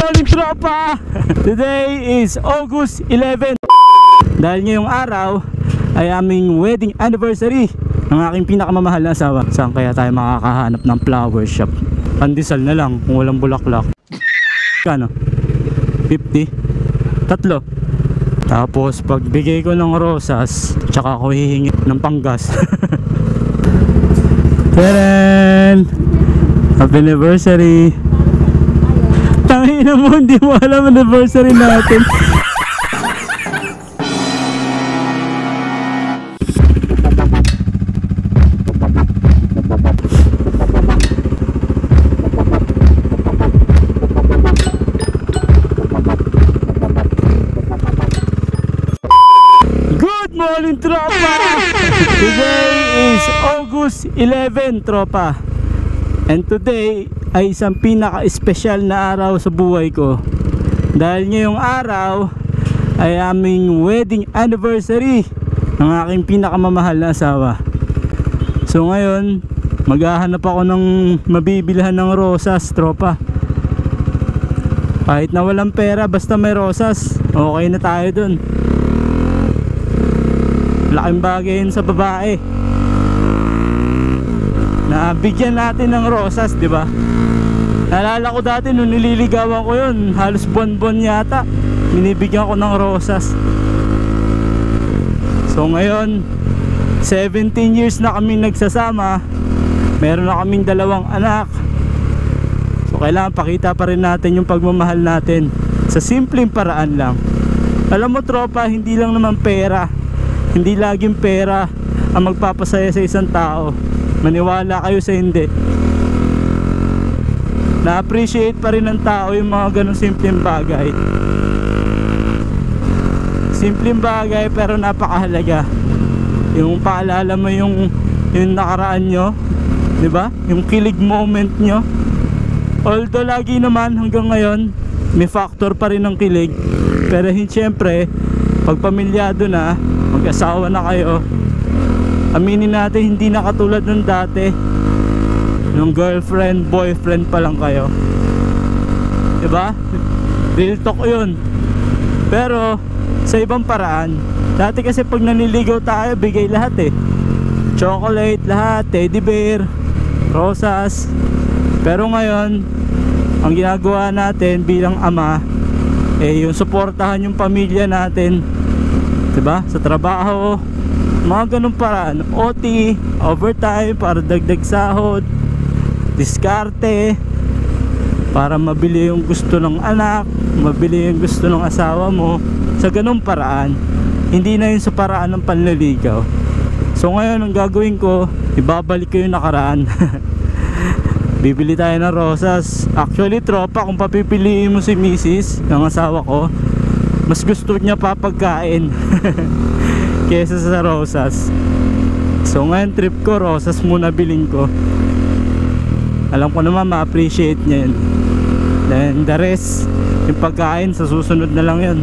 morning tropa! Today is August 11. Dahil ngayong araw ay aming wedding anniversary ng aking pinakamamahal na asawa. Saan kaya tayo makakahanap ng flower shop? Pandesal na lang kung walang bulaklak. Kano? 50? Tatlo. Tapos pagbigay ko ng rosas, tsaka ako hihingi ng panggas. Tadaan! Happy anniversary! Tangina mo, hindi mo alam anniversary natin. Good morning tropa! Today is August 11 tropa. And today ay isang pinaka-espesyal na araw sa buhay ko. Dahil ngayong araw ay aming wedding anniversary ng aking pinakamamahal na asawa. So ngayon, maghahanap ako ng mabibilhan ng rosas tropa. Kahit na walang pera, basta may rosas, okay na tayo dun. Laking bagay yun sa babae. Nabigyan natin ng rosas, di ba? Naalala ko dati nung nililigawan ko yun, halos buwan-buwan yata binibigyan ko ng rosas. So ngayon 17 years na kami nagsasama, meron na kaming 2 anak. So kailangan pakita pa rin natin yung pagmamahal natin sa simpleng paraan lang. Alam mo tropa, hindi lang naman pera, hindi laging pera ang magpapasaya sa isang tao. Maniwala kayo sa hindi, na-appreciate pa rin ng tao yung mga ganong simpleng bagay. Simpleng bagay pero napakahalaga. Yung paalala mo yung nakaraan nyo, di ba? Yung kilig moment nyo. Although lagi naman hanggang ngayon may factor pa rin ng kilig, pero siyempre pag pamilyado na, mag-asawa na kayo, aminin natin hindi na katulad ng dati nung girlfriend, boyfriend pa lang kayo, diba? Real talk yun. Pero sa ibang paraan. Dati kasi pag naniligaw tayo, bigay lahat eh. Chocolate, lahat, teddy bear, rosas. Pero ngayon, ang ginagawa natin bilang ama eh yung suportahan yung pamilya natin, diba? Sa trabaho, mga ganun paraan. OT, overtime para dagdag sahod, diskarte para mabili yung gusto ng anak, mabili yung gusto ng asawa mo. Sa ganung paraan, hindi na yun sa paraan ng panliligaw. So ngayon ang gagawin ko, ibabalik ko yung nakaraan. Bibili tayo ng rosas. Actually tropa, kung papipiliin mo si misis, ng asawa ko, mas gusto niya papagkain kesa sa rosas. So ngayon trip ko, rosas muna bilhin ko. Alam ko naman ma-appreciate niya yun. Then the rest, yung pagkain sa susunod na lang yun.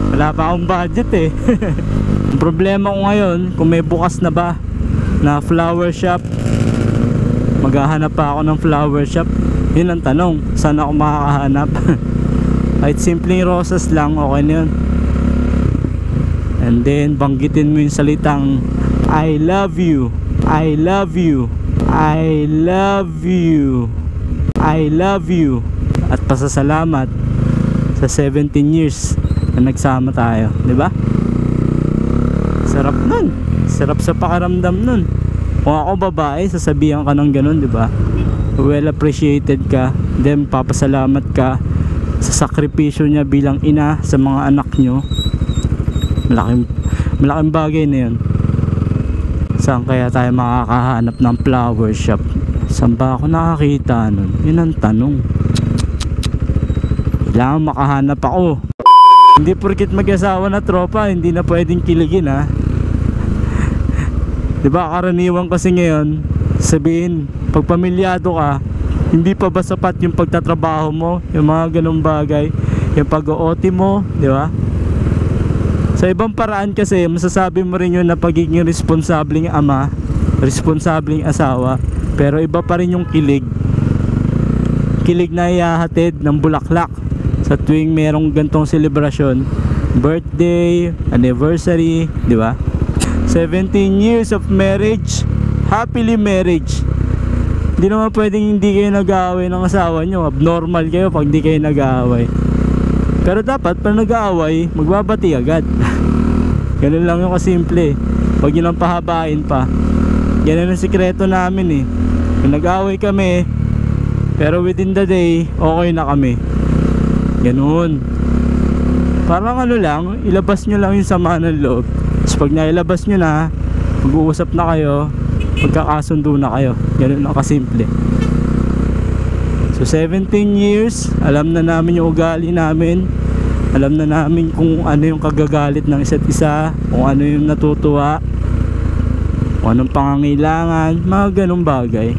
Wala pa akong budget eh. Ang problema ko ngayon, kung may bukas na ba na flower shop, maghahanap pa ako ng flower shop. Yun ang tanong, saan ako makakahanap? Kahit simpleng rosas lang, okay na yun. And then banggitin mo yung salitang I love you, I love you, I love you, I love you, at pasasalamat sa 17 years na nagsama tayo, di ba? Sarap nun, sarap sa pakiramdam nun. Kung ako babae, sasabihan ka ng ganun, di ba? Well appreciated ka, then papasalamat ka sa sakripisyo niya bilang ina sa mga anak nyo. Malaking bagay na yun. Saan kaya tayo makakahanap ng flower shop? Saan ba ako nakakita nun? Yun ang tanong. Kailangan makahanap ako. Hindi porkit mag-asawa na tropa, hindi na pwedeng kiligin ha. Diba karaniwan kasi ngayon, sabihin, pag pamilyado ka, hindi pa ba sapat yung pagtatrabaho mo, yung mga ganung bagay, yung pag-OT mo, diba? Sa ibang paraan kasi, masasabi mo rin yun na pagiging responsabling ama, responsabling asawa, pero iba pa rin yung kilig. kilig na ihahatid ng bulaklak sa tuwing merong gantong selebrasyon, birthday, anniversary, di ba? 17 years of marriage, happily marriage. Hindi naman pwedeng hindi kayo nag-aaway ng asawa nyo. Abnormal kayo pag hindi kayo nag-aaway. Pero dapat pag nag-aaway, magbabati agad. Ganun lang yung kasimple. Huwag nyo lang pahabain pa. Yan ang sikreto namin eh. Kung nag-aaway kami, pero within the day, okay na kami. Ganun. Parang ano lang, ilabas nyo lang yung sama ng loob. Tapos pag nailabas nyo na, mag-uusap na kayo, magkakasundo na kayo. Ganun lang kasimple. So 17 years, alam na namin yung ugali namin. Alam na namin kung ano yung kagagalit ng isa't isa, kung ano yung natutuwa, kung anong pangangailangan, mga ganong bagay.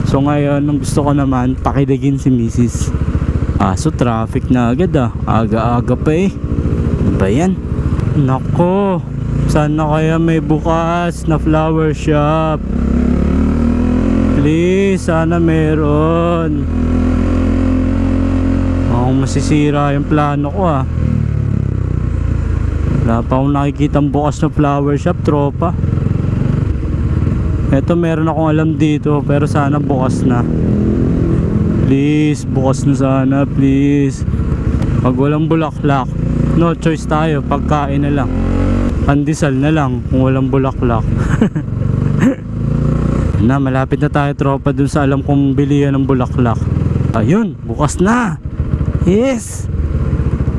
So ngayon, ang gusto ko naman, pakiligin si Mrs. So traffic na agad aga-aga pa eh. Ano ba yan? Nako, sana kaya may bukas na flower shop. Please, sana meron. Masisira yung plano ko Wala pa akong nakikitang bukas na flower shop, tropa. Eto, meron akong alam dito, pero sana bukas na. Please, bukas na sana, please. Pag walang bulaklak, no choice tayo, pagkain na lang. Pandesal na lang kung walang bulaklak. Na, malapit na tayo, tropa, dun sa alam kong bilihan ng bulaklak. Ayun, bukas na. Yes!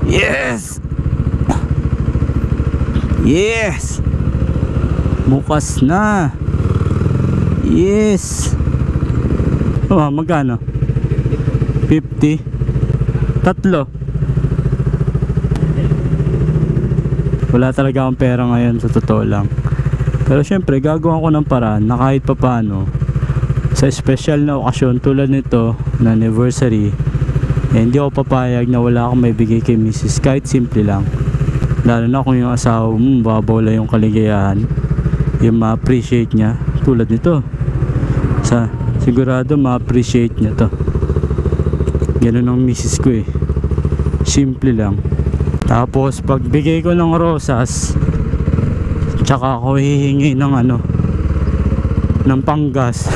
Yes! Yes! Bukas na! Yes! Magkano? 50? Tatlo? Wala talaga akong pera ngayon, sa totoo lang. Pero syempre, gagawa ko ng paraan na kahit papano, sa special na okasyon tulad nito, na anniversary, hindi ako papayag na wala akong may bigay kay Mrs. Kahit simple lang. Lalo na kung yung asawa mo babawala yung kaligayahan, yung ma-appreciate niya tulad nito. Sigurado ma-appreciate niya to. Ganun ang Mrs. ko eh. Simple lang. Tapos pag bigay ko ng rosas, tsaka ako hihingi ng ng panggas.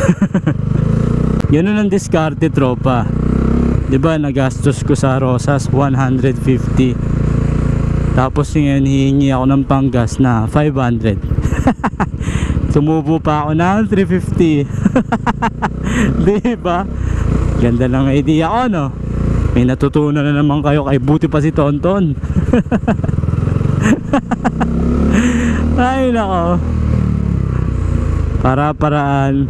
Ganun ang diskarte, tropa. Diba nagastos ko sa rosas 150, tapos ngayon hihingi ako ng panggas na 500. Tumubo pa ako ng 350. Diba ganda ng idea ko, no? May natutunan na naman kayo, kay buti pa si Tonton. Ay nako, para-paraan.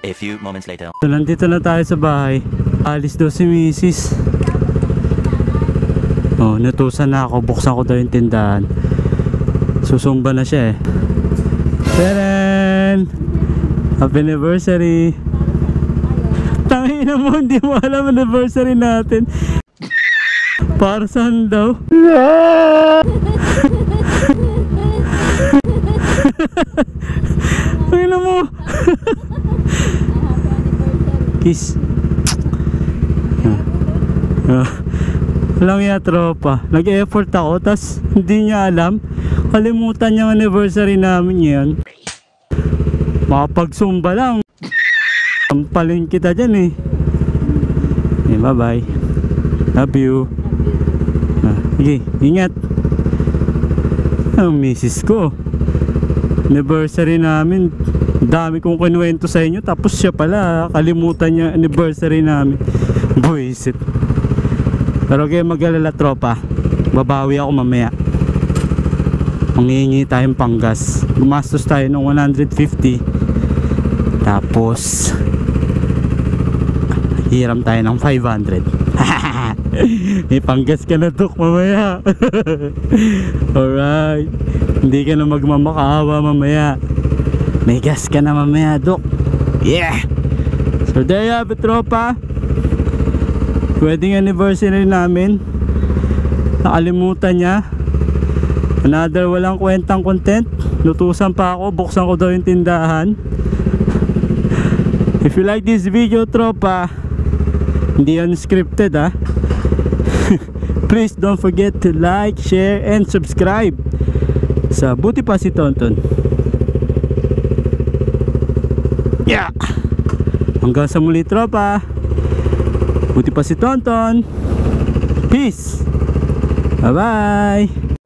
A few moments later. So, nandito na tayo sa bahay. Alis daw si Mrs. Natusan na ako. Buksan ko daw yung tindahan. Susumba na siya eh. Taren! Happy anniversary! Tangina mo, hindi mo alam anniversary natin. Para saan daw? Tangina mo! Kiss. Lang ya, tropa. Nag-effort ako, tas hindi niya alam. Kalimutan niya anniversary namin yan. Makapagsumba lang. Sampalin kita dyan eh. Bye bye. Love you. Sige, ingat. Ang misis ko, anniversary namin, dami kong kinuwento sa inyo, tapos siya pala kalimutan niya anniversary namin. Buisit. Pero kayo mag-alala, tropa, babawi ako mamaya. Manghihingi tayong panggas. Gumastos tayo ng 150, tapos hiram tayo ng 500. May panggas ka na, Dok, mamaya. Alright, hindi ka na magmamakaawa mamaya. May gas ka na mamaya, Dok. Yeah. So there you have it, tropa. Wedding anniversary namin. Nakalimutan niya. Another walang kwentang content. Lutusan pa ako. Buksan ko daw yung tindahan. If you like this video, tropa, hindi unscripted ha. Please don't forget to like, share, and subscribe sa Buti Pa Si Tonton. Yeah! Hanggang sa muli, tropa. Buti Pa Si Tonton. Peace! Bye-bye!